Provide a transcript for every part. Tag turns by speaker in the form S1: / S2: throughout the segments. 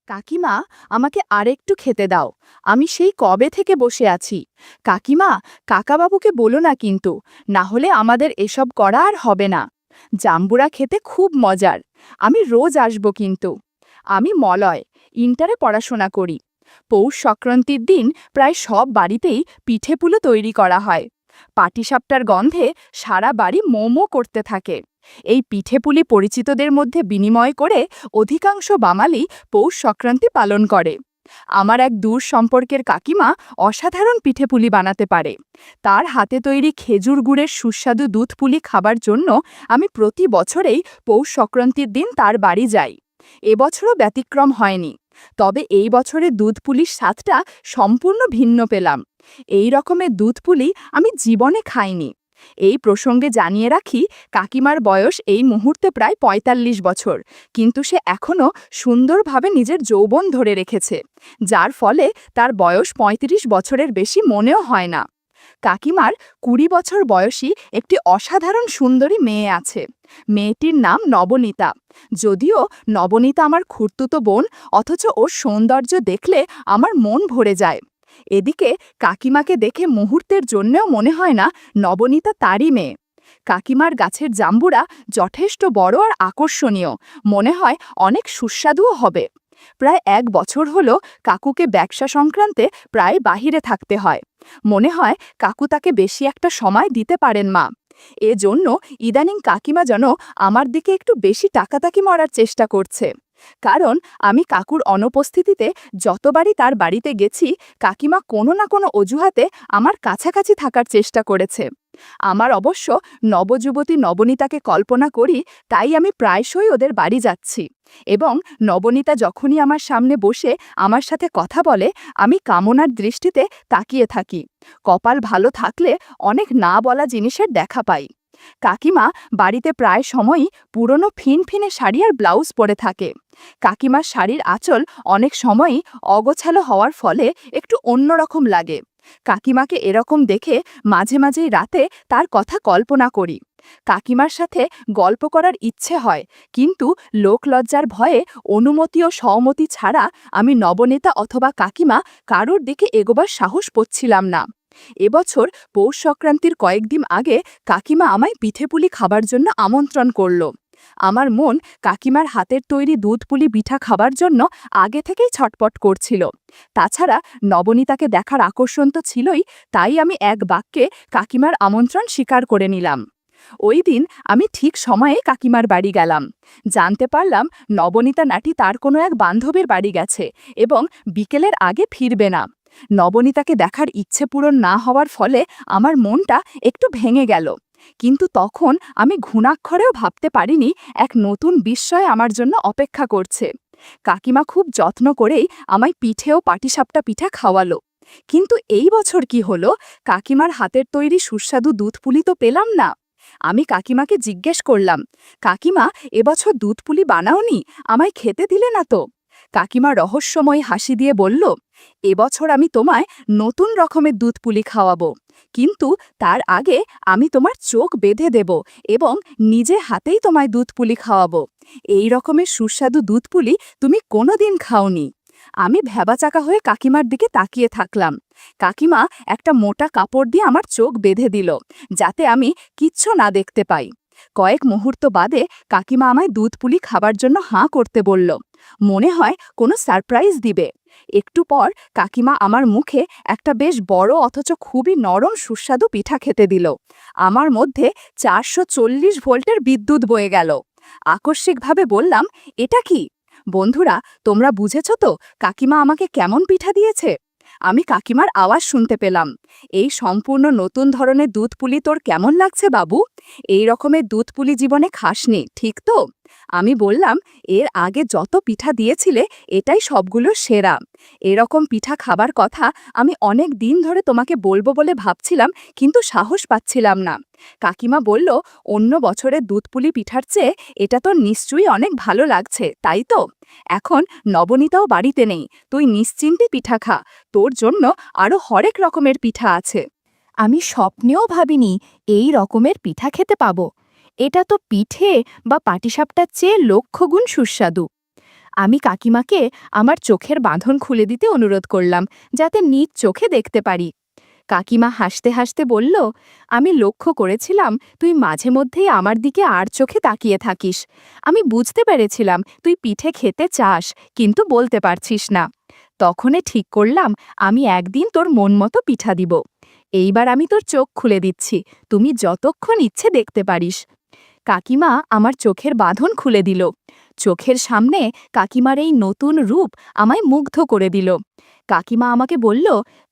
S1: কাকিমা, আমাকে আরেকটু খেতে দাও। আমি সেই কবে থেকে বসে আছি। কাকিমা, কাকাবাবুকে বলো না কিন্তু, না হলে আমাদের এসব করা আর হবে না। জাম্বুরা খেতে খুব মজার। আমি রোজ আসবো কিন্তু। আমি মলয়, ইন্টারে পড়াশোনা করি। পৌষ সংক্রান্তির দিন প্রায় সব বাড়িতেই পিঠেপুলি তৈরি করা হয়। পাটিসাপটার গন্ধে সারা বাড়ি মোমো করতে থাকে। এই পিঠেপুলি পরিচিতদের মধ্যে বিনিময় করে অধিকাংশ বাঙালি পৌষ সংক্রান্তি পালন করে। আমার এক দূর সম্পর্কের কাকিমা অসাধারণ পিঠেপুলি বানাতে পারে। তার হাতে তৈরি খেজুর গুড়ের সুস্বাদু দুধ পুলি খাবার জন্য আমি প্রতি বছরেই পৌষ সংক্রান্তির দিন তার বাড়ি যাই। এবছরও ব্যতিক্রম হয়নি। তবে এই বছরের দুধ পুলির স্বাদটা সম্পূর্ণ ভিন্ন পেলাম। এই রকমের দুধ পুলি আমি জীবনে খাইনি। এই প্রসঙ্গে জানিয়ে রাখি, কাকিমার বয়স এই মুহূর্তে প্রায় ৪৫ বছর, কিন্তু সে এখনও সুন্দরভাবে নিজের যৌবন ধরে রেখেছে, যার ফলে তার বয়স ৩৫ বছরের বেশি মনেও হয় না। কাকিমার ২০ বছর বয়সী একটি অসাধারণ সুন্দরী মেয়ে আছে। মেয়েটির নাম নবনীতা। যদিও নবনীতা আমার খুড়তুতো বোন, অথচ ওর সৌন্দর্য দেখলে আমার মন ভরে যায়। এদিকে কাকিমাকে দেখে মুহূর্তের জন্যেও মনে হয় না নবনীতা তারই মেয়ে। কাকিমার গাছের জাম্বুরা যথেষ্ট বড় আর আকর্ষণীয়, মনে হয় অনেক সুস্বাদুও হবে। প্রায় ১ বছর হলো কাকুকে ব্যবসা সংক্রান্তে প্রায় বাহিরে থাকতে হয়। মনে হয় কাকু তাকে বেশি একটা সময় দিতে পারেন মা। এজন্য ইদানিং কাকিমা যেন আমার দিকে একটু বেশি টাকাতাকি মরার চেষ্টা করছে। কারণ আমি কাকুর অনুপস্থিতিতে যতবারই তার বাড়িতে গেছি, কাকিমা কোনো না কোনো অজুহাতে আমার কাছাকাছি থাকার চেষ্টা করেছে। আমার অবশ্য নবযুবতী নবনীতাকে কল্পনা করি, তাই আমি প্রায়শই ওদের বাড়ি যাচ্ছি। এবং নবনীতা যখনই আমার সামনে বসে আমার সাথে কথা বলে, আমি কামনার দৃষ্টিতে তাকিয়ে থাকি। কপাল ভালো থাকলে অনেক না বলা জিনিসের দেখা পাই। কাকিমা বাড়িতে প্রায় সময়ই পুরনো ফিনফিনে শাড়ি আর ব্লাউজ পরে থাকে। কাকিমার শাড়ির আঁচল অনেক সময়ই অগোছালো হওয়ার ফলে একটু অন্যরকম লাগে। কাকিমাকে এরকম দেখে মাঝে মাঝেই রাতে তার কথা কল্পনা করি। কাকিমার সাথে গল্প করার ইচ্ছে হয়, কিন্তু লোকলজ্জার ভয়ে অনুমতি ও সহমতি ছাড়া আমি নবনীতা অথবা কাকিমা কারোর দিকে এগোবার সাহস পাচ্ছিলাম না। এবছর পৌষ সংক্রান্তির কয়েকদিন আগে কাকিমা আমায় পিঠেপুলি খাবার জন্য আমন্ত্রণ করল। আমার মন কাকিমার হাতের তৈরি দুধ পুলি পিঠা খাবার জন্য আগে থেকেই ছটপট করছিল। তাছাড়া নবনীতাকে দেখার আকর্ষণ তো ছিলই, তাই আমি এক বাক্যে কাকিমার আমন্ত্রণ স্বীকার করে নিলাম। ওই দিন আমি ঠিক সময়ে কাকিমার বাড়ি গেলাম। জানতে পারলাম নবনীতা নাটি তার কোনো এক বান্ধবীর বাড়ি গেছে এবং বিকেলের আগে ফিরবে না। নবনীতাকে দেখার ইচ্ছে পূরণ না হওয়ার ফলে আমার মনটা একটু ভেঙে গেল, কিন্তু তখন আমি ঘুণাক্ষরেও ভাবতে পারিনি এক নতুন বিস্ময় আমার জন্য অপেক্ষা করছে। কাকিমা খুব যত্ন করেই আমায় পিঠে ও পাটিসাপটা পিঠা খাওয়ালো। কিন্তু এই বছর কি হলো, কাকিমার হাতের তৈরি সুস্বাদু দুধ পুলি তো পেলাম না। আমি কাকিমাকে জিজ্ঞেস করলাম, কাকিমা, এবছর দুধ পুলি বানাওনি, আমায় খেতে দিলে না তো? কাকিমা রহস্যময় হাসি দিয়ে বলল, এবছর আমি তোমায় নতুন রকমের দুধ পুলি খাওয়াবো, কিন্তু তার আগে আমি তোমার চোখ বেঁধে দেব এবং নিজে হাতেই তোমায় দুধ পুলি খাওয়াবো। এই রকমের সুস্বাদু দুধ পুলি তুমি কোনোদিন খাওনি। আমি ভ্যাবাচাকা হয়ে কাকিমার দিকে তাকিয়ে থাকলাম। কাকিমা একটা মোটা কাপড় দিয়ে আমার চোখ বেঁধে দিল, যাতে আমি কিচ্ছু না দেখতে পাই। কয়েক মুহূর্ত বাদে কাকিমা আমায় দুধ পুলি খাবার জন্য হাঁ করতে বলল। মনে হয় কোনো সারপ্রাইজ দিবে। একটু পর কাকিমা আমার মুখে একটা বেশ বড় অথচ খুবই নরম সুস্বাদু পিঠা খেতে দিল। আমার মধ্যে ৪৪০ ভোল্টের বিদ্যুৎ বয়ে গেল। আকস্মিকভাবে বললাম, এটা কি? বন্ধুরা, তোমরা বুঝেছ তো কাকিমা আমাকে কেমন পিঠা দিয়েছে? আমি কাকিমার আওয়াজ শুনতে পেলাম, এই সম্পূর্ণ নতুন ধরনের দুধ পুলি তোর কেমন লাগছে বাবু? এই রকমের দুধ পুলি জীবনে খাসনি, ঠিক তো? আমি বললাম, এর আগে যত পিঠা দিয়েছিলে এটাই সবগুলো সেরা। এরকম পিঠা খাবার কথা আমি অনেক দিন ধরে তোমাকে বলবো বলে ভাবছিলাম, কিন্তু সাহস পাচ্ছিলাম না। কাকিমা বলল, অন্য বছরের দুধ পুলি পিঠার চেয়ে এটা তো নিশ্চয়ই অনেক ভালো লাগছে, তাই তো? এখন নবনীতাও বাড়িতে নেই, তুই নিশ্চিন্তে পিঠা খা, তোর জন্য আরও হরেক রকমের পিঠা আছে। আমি স্বপ্নেও ভাবিনি এই রকমের পিঠা খেতে পাবো। এটা তো পিঠে বা পাটিসাপটার চেয়ে লক্ষগুণ সুস্বাদু। আমি কাকিমাকে আমার চোখের বাঁধন খুলে দিতে অনুরোধ করলাম, যাতে নিজ চোখে দেখতে পারি। কাকিমা হাসতে হাসতে বলল, আমি লক্ষ্য করেছিলাম তুই মাঝে মধ্যেই আমার দিকে আর চোখে তাকিয়ে থাকিস। আমি বুঝতে পেরেছিলাম তুই পিঠে খেতে চাস, কিন্তু বলতে পারছিস না। তখনই ঠিক করলাম আমি একদিন তোর মন মতো পিঠা দিব। এইবার আমি তোর চোখ খুলে দিচ্ছি, তুমি যতক্ষণ ইচ্ছে দেখতে পারিস। কাকিমা আমার চোখের বাঁধন খুলে দিল। চোখের সামনে কাকিমার এই নতুন রূপ আমায় মুগ্ধ করে দিল। কাকিমা আমাকে বলল,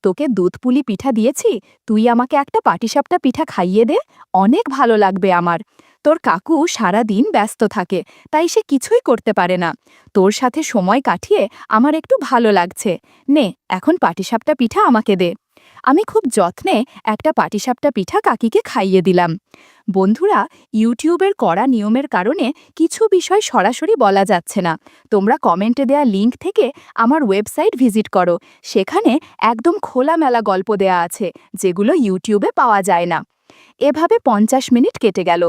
S1: তোকে দুধপুলি পিঠা দিয়েছি, তুই আমাকে একটা পাটিসাপটা পিঠা খাইয়ে দে, অনেক ভালো লাগবে আমার। তোর কাকু সারা দিন ব্যস্ত থাকে, তাই সে কিছুই করতে পারে না। তোর সাথে সময় কাটিয়ে আমার একটু ভালো লাগছে। নে, এখন পাটিসাপটা পিঠা আমাকে দে। আমি খুব যত্নে একটা পাটিসাপটা পিঠা কাকিকে খাইয়ে দিলাম। বন্ধুরা, ইউটিউবের কড়া নিয়মের কারণে কিছু বিষয় সরাসরি বলা যাচ্ছে না। তোমরা কমেন্টে দেয়া লিঙ্ক থেকে আমার ওয়েবসাইট ভিজিট করো, সেখানে একদম খোলামেলা গল্প দেয়া আছে, যেগুলো ইউটিউবে পাওয়া যায় না। এভাবে 50 মিনিট কেটে গেল।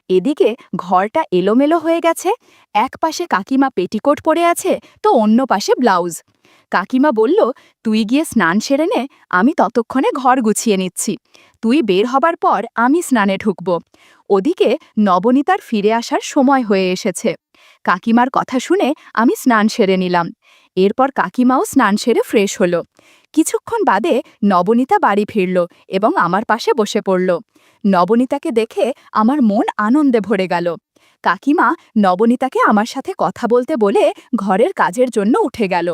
S1: এদিকে ঘরটা এলোমেলো হয়ে গেছে। এক পাশে কাকিমা পেটিকোট পরে আছে, তো অন্য পাশে ব্লাউজ। কাকিমা বলল, তুই গিয়ে স্নান সেরে নে, আমি ততক্ষণে ঘর গুছিয়ে নিচ্ছি। তুই বের হবার পর আমি স্নানে ঢুকব। ওদিকে নবনীতার ফিরে আসার সময় হয়ে এসেছে। কাকিমার কথা শুনে আমি স্নান সেরে নিলাম। এরপর কাকিমাও স্নান সেরে ফ্রেশ হলো। কিছুক্ষণ বাদে নবনীতা বাড়ি ফিরল এবং আমার পাশে বসে পড়ল। নবনীতাকে দেখে আমার মন আনন্দে ভরে গেল। কাকিমা নবনীতাকে আমার সাথে কথা বলতে বলে ঘরের কাজের জন্য উঠে গেল।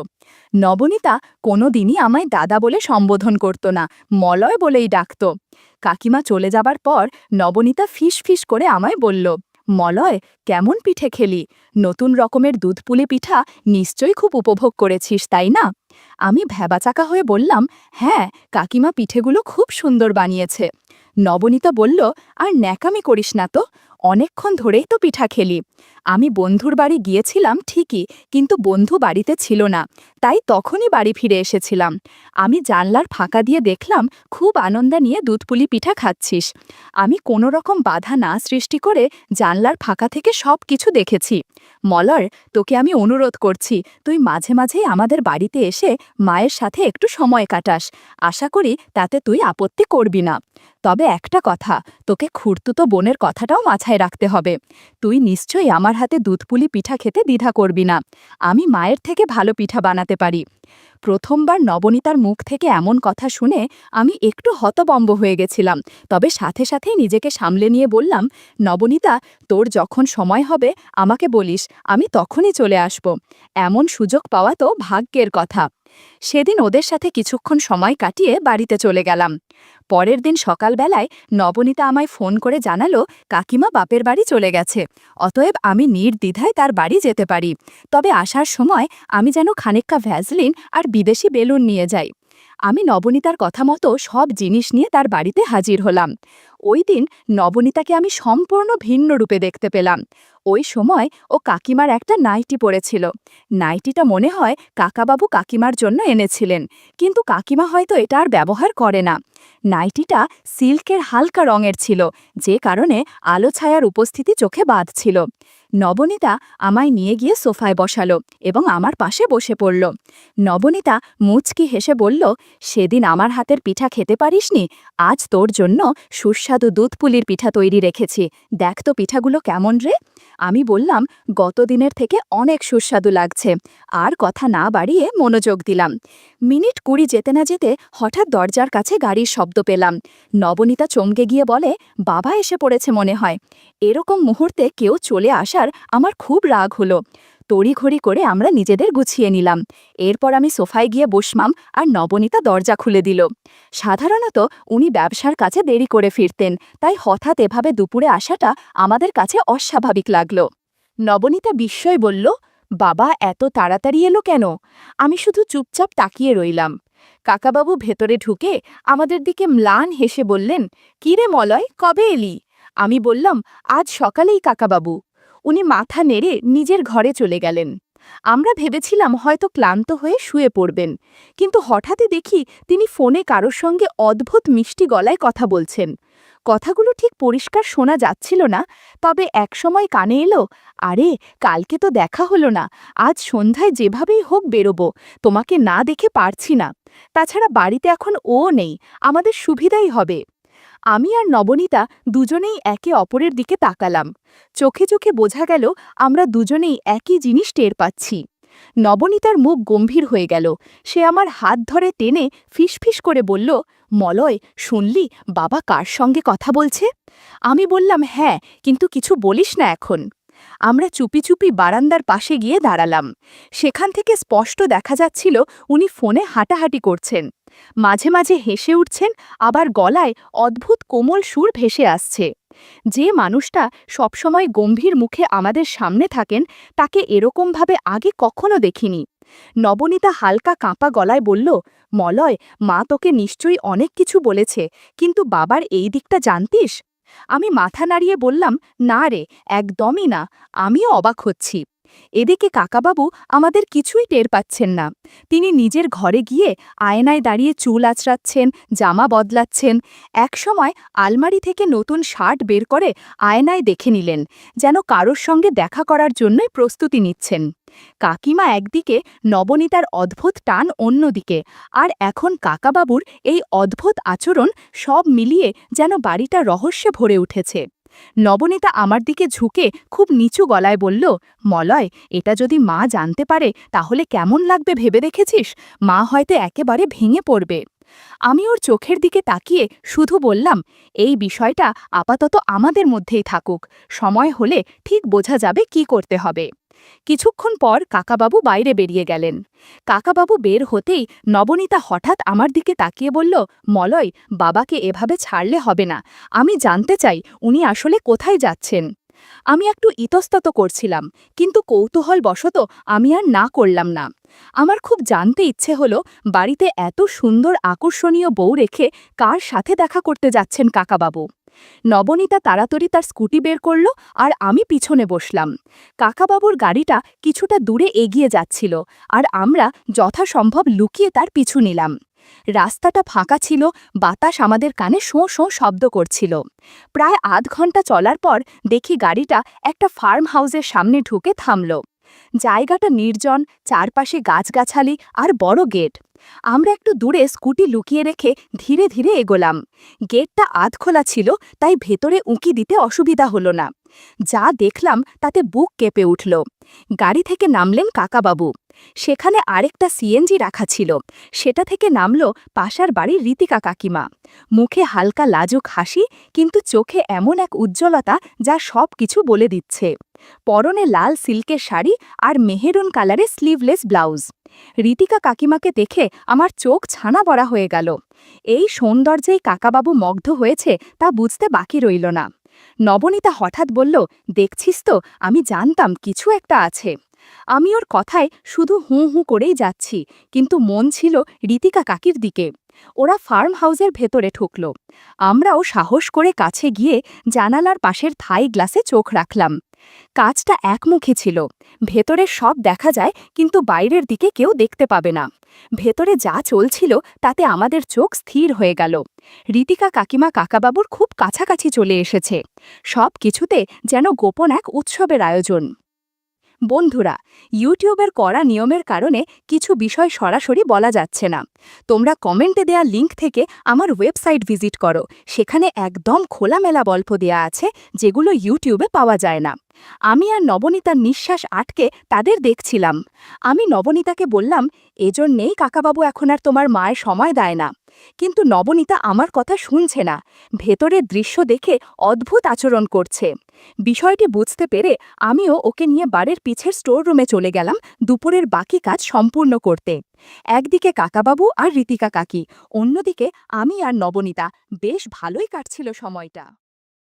S1: নবনীতা কোনোদিনই আমায় দাদা বলে সম্বোধন করত না, মলয় বলেই ডাকত। কাকিমা চলে যাবার পর নবনীতা ফিস ফিস করে আমায় বলল, মলয়, কেমন পিঠে খেলি? নতুন রকমের দুধপুলি পিঠা নিশ্চয়ই খুব উপভোগ করেছিস, তাই না? আমি ভ্যাবাচাকা হয়ে বললাম, হ্যাঁ, কাকিমা পিঠেগুলো খুব সুন্দর বানিয়েছে। নবনীতা বলল, আর ন্যাকামি করিস না তো, অনেকক্ষণ ধরেই তো পিঠা খেলি। আমি বন্ধুর বাড়ি গিয়েছিলাম ঠিকই, কিন্তু বন্ধু বাড়িতে ছিল না, তাই তখনই বাড়ি ফিরে এসেছিলাম। আমি জানলার ফাঁকা দিয়ে দেখলাম খুব আনন্দ নিয়ে দুধপুলি পিঠা খাচ্ছিস। আমি কোনো রকম বাধা না সৃষ্টি করে জানলার ফাঁকা থেকে সব কিছু দেখেছি। মলর, তোকে আমি অনুরোধ করছি, তুই মাঝে মাঝেই আমাদের বাড়িতে এসে মায়ের সাথে একটু সময় কাটাস। আশা করি তাতে তুই আপত্তি করবি না। তবে একটা কথা, তোকে খুড়তুতো বোনের কথাটাও মাথায় রাখতে হবে। তুই নিশ্চয়ই আমার হাতে দুধপুলি পিঠা খেতে দ্বিধা করবি না। আমি মায়ের থেকে ভালো পিঠা বানাতে পারি। প্রথমবার নবনীতার মুখ থেকে এমন কথা শুনে আমি একটু হতবম্ব হয়ে গেছিলাম, তবে সাথে সাথেই নিজেকে সামলে নিয়ে বললাম, নবনীতা, তোর যখন সময় হবে আমাকে বলিস, আমি তখনই চলে আসব। এমন সুযোগ পাওয়া তো ভাগ্যের কথা। সেদিন ওদের সাথে কিছুক্ষণ সময় কাটিয়ে বাড়িতে চলে গেলাম। পরের দিন সকালবেলায় নবনীতা আমায় ফোন করে জানালো, কাকিমা বাপের বাড়ি চলে গেছে, অতএব আমি নির্দ্বিধায় তার বাড়ি যেতে পারি। তবে আসার সময় আমি যেন খানিকটা ভ্যাসলিন আর বিদেশি বেলুন নিয়ে যাই। আমি নবনীতার কথা মতো সব জিনিস নিয়ে তার বাড়িতে হাজির হলাম। ওই দিন নবনীতাকে আমি সম্পূর্ণ ভিন্ন রূপে দেখতে পেলাম। ওই সময় ও কাকিমার একটা নাইটি পরেছিল। নাইটিটা মনে হয় কাকাবাবু কাকিমার জন্য এনেছিলেন, কিন্তু কাকিমা হয়তো এটা আর ব্যবহার করে না। নাইটিটা সিল্কের হালকা রঙের ছিল, যে কারণে আলো ছায়ার উপস্থিতি চোখে বাঁধছিল। নবনীতা আমায় নিয়ে গিয়ে সোফায় বসালো এবং আমার পাশে বসে পড়ল। নবনীতা মুচকি হেসে বলল, সেদিন আমার হাতের পিঠা খেতে পারিসনি, আজ তোর জন্য সুস্বাদু দুধপুলির পিঠা তৈরি রেখেছি, দেখ তো পিঠাগুলো কেমন রে। আমি বললাম, গতদিনের থেকে অনেক সুস্বাদু লাগছে। আর কথা না বাড়িয়ে মনোযোগ দিলাম। মিনিট 20 যেতে না যেতে হঠাৎ দরজার কাছে গাড়ির শব্দ পেলাম। নবনীতা চমকে গিয়ে বলে, বাবা এসে পড়েছে মনে হয়। এরকম মুহূর্তে কেউ চলে আসার আমার খুব রাগ হলো। তড়িঘড়ি করে আমরা নিজেদের গুছিয়ে নিলাম। এরপর আমি সোফায় গিয়ে বসলাম আর নবনীতা দরজা খুলে দিল। সাধারণত উনি ব্যবসার কাছে দেরি করে ফিরতেন, তাই হঠাৎ এভাবে দুপুরে আসাটা আমাদের কাছে অস্বাভাবিক লাগল। নবনীতা বিস্ময় বলল, বাবা এত তাড়াতাড়ি এলো কেন? আমি শুধু চুপচাপ তাকিয়ে রইলাম। কাকাবাবু ভেতরে ঢুকে আমাদের দিকে ম্লান হেসে বললেন, কি রে মলয়, কবে এলি? আমি বললাম, আজ সকালেই কাকাবাবু। উনি মাথা নেড়ে নিজের ঘরে চলে গেলেন। আমরা ভেবেছিলাম হয়তো ক্লান্ত হয়ে শুয়ে পড়বেন, কিন্তু হঠাৎই দেখি তিনি ফোনে কারোর সঙ্গে অদ্ভুত মিষ্টি গলায় কথা বলছেন। কথাগুলো ঠিক পরিষ্কার শোনা যাচ্ছিল না, তবে একসময় কানে এলো, আরে কালকে তো দেখা হলো না, আজ সন্ধ্যায় যেভাবেই হোক বেরোবো, তোমাকে না দেখে পারছি না। তাছাড়া বাড়িতে এখন ও নেই, আমাদের সুবিধাই হবে। আমি আর নবনীতা দুজনেই একে অপরের দিকে তাকালাম। চোখে চোখে বোঝা গেল আমরা দুজনেই একই জিনিস টের পাচ্ছি। নবনীতার মুখ গম্ভীর হয়ে গেল। সে আমার হাত ধরে টেনে ফিসফিস করে বলল, মলয়, শুনলি বাবা কার সঙ্গে কথা বলছে? আমি বললাম, হ্যাঁ, কিন্তু কিছু বলিস না এখন। আমরা চুপি চুপি বারান্দার পাশে গিয়ে দাঁড়ালাম। সেখান থেকে স্পষ্ট দেখা যাচ্ছিল উনি ফোনে হাঁটাহাঁটি করছেন। মাঝে মাঝে হেসে উঠছেন, আবার গলায় অদ্ভুত কোমল সুর ভেসে আসছে। যে মানুষটা সবসময় গম্ভীর মুখে আমাদের সামনে থাকেন, তাকে এরকমভাবে আগে কখনো দেখিনি। নবনীতা হালকা কাঁপা গলায় বলল, মলয়, মা তোকে নিশ্চয়ই অনেক কিছু বলেছে, কিন্তু বাবার এই দিকটা জানতিস? আমি মাথা নাড়িয়ে বললাম, না রে, একদমই না, আমিও অবাক হচ্ছি। এদিকে কাকাবাবু আমাদের কিছুই টের পাচ্ছেন না। তিনি নিজের ঘরে গিয়ে আয়নায় দাঁড়িয়ে চুল আঁচড়াচ্ছেন, জামা বদলাচ্ছেন। একসময় আলমারি থেকে নতুন শার্ট বের করে আয়নায় দেখে নিলেন, যেন কারোর সঙ্গে দেখা করার জন্যই প্রস্তুতি নিচ্ছেন। কাকিমা একদিকে, নবনীতার অদ্ভুত টান অন্যদিকে, আর এখন কাকাবাবুর এই অদ্ভুত আচরণ, সব মিলিয়ে যেন বাড়িটা রহস্যে ভরে উঠেছে। নবনীতা আমার দিকে ঝুঁকে খুব নিচু গলায় বলল, মলয়, এটা যদি মা জানতে পারে তাহলে কেমন লাগবে ভেবে দেখেছিস? মা হয়তো একেবারে ভেঙে পড়বে। আমি ওর চোখের দিকে তাকিয়ে শুধু বললাম, এই বিষয়টা আপাতত আমাদের মধ্যেই থাকুক, সময় হলে ঠিক বোঝা যাবে কি করতে হবে। কিছুক্ষণ পর কাকাবাবু বাইরে বেরিয়ে গেলেন। কাকাবাবু বের হতেই নবনীতা হঠাৎ আমার দিকে তাকিয়ে বলল, মলয়, বাবাকে এভাবে ছাড়লে হবে না, আমি জানতে চাই উনি আসলে কোথায় যাচ্ছেন। আমি একটু ইতস্তত করছিলাম, কিন্তু কৌতূহলবশত আমি আর না করলাম না। আমার খুব জানতে ইচ্ছে হলো, বাড়িতে এত সুন্দর আকর্ষণীয় বউ রেখে কার সাথে দেখা করতে যাচ্ছেন কাকাবাবু। নবনীতা তাড়াতাড়ি তার স্কুটি বের করল, আর আমি পিছনে বসলাম। কাকাবাবুর গাড়িটা কিছুটা দূরে এগিয়ে যাচ্ছিল, আর আমরা যথাসম্ভব লুকিয়ে তার পিছু নিলাম। রাস্তাটা ফাঁকা ছিল, বাতাস আমাদের কানে শোঁ শোঁ শব্দ করছিল। প্রায় আধ ঘন্টা চলার পর দেখি গাড়িটা একটা ফার্ম হাউসের সামনে ঢুকে থামল। জায়গাটা নির্জন, চারপাশে গাছগাছালি আর বড় গেট। আমরা একটু দূরে স্কুটি লুকিয়ে রেখে ধীরে ধীরে এগোলাম। গেটটা আধখোলা ছিল, তাই ভেতরে উঁকি দিতে অসুবিধা হলো না। যা দেখলাম তাতে বুক কেঁপে উঠল। গাড়ি থেকে নামলেন কাকাবাবু। সেখানে আরেকটা সিএনজি রাখা ছিল, সেটা থেকে নামল পাশার বাড়ির রীতিকা কাকিমা। মুখে হালকা লাজুক হাসি, কিন্তু চোখে এমন এক উজ্জ্বলতা যা সব কিছু বলে দিচ্ছে। পরনে লাল সিল্কের শাড়ি আর মেহেরুন কালারের স্লিভলেস ব্লাউজ। রীতিকা কাকিমাকে দেখে আমার চোখ ছানা বড়া হয়ে গেল। এই সৌন্দর্যেই কাকাবাবু মুগ্ধ হয়েছে তা বুঝতে বাকি রইল না। নবনীতা হঠাৎ বলল, দেখছিস তো, আমি জানতাম কিছু একটা আছে। আমি ওর কথায় শুধু হুঁ হুঁ করেই যাচ্ছি, কিন্তু মন ছিল রীতিকা কাকির দিকে। ওরা ফার্ম হাউসের ভেতরে ঢুকল। আমরাও সাহস করে কাছে গিয়ে জানালার পাশের থাই গ্লাসে চোখ রাখলাম। কাজটা একমুখী ছিল, ভেতরে সব দেখা যায়, কিন্তু বাইরের দিকে কেউ দেখতে পাবে না। ভেতরে যা চলছিল তাতে আমাদের চোখ স্থির হয়ে গেল। রীতিকা কাকিমা কাকাবাবুর খুব কাছাকাছি চলে এসেছে। সব কিছুতে যেন গোপন এক উৎসবের আয়োজন। বন্ধুরা, ইউটিউবের কড়া নিয়মের কারণে কিছু বিষয় সরাসরি বলা যাচ্ছে না। তোমরা কমেন্টে দেয়া লিঙ্ক থেকে আমার ওয়েবসাইট ভিজিট করো, সেখানে একদম খোলামেলা গল্প দেয়া আছে, যেগুলো ইউটিউবে পাওয়া যায় না। আমি আর নবনীতার নিঃশ্বাস আটকে তাদের দেখছিলাম। আমি নবনীতাকে বললাম, এজন্যেই কাকাবাবু এখন আর তোমার মায়ের সময় দেয় না। কিন্তু নবনীতা আমার কথা শুনছে না, ভেতরের দৃশ্য দেখে অদ্ভুত আচরণ করছে। বিষয়টি বুঝতে পেরে আমিও ওকে নিয়ে বাড়ির পিছের স্টোর রুমে চলে গেলাম দুপুরের বাকি কাজ সম্পূর্ণ করতে। একদিকে কাকাবাবু আর রীতিকা কাকি, অন্যদিকে আমি আর নবনীতা। বেশ ভালোই কাটছিল সময়টা।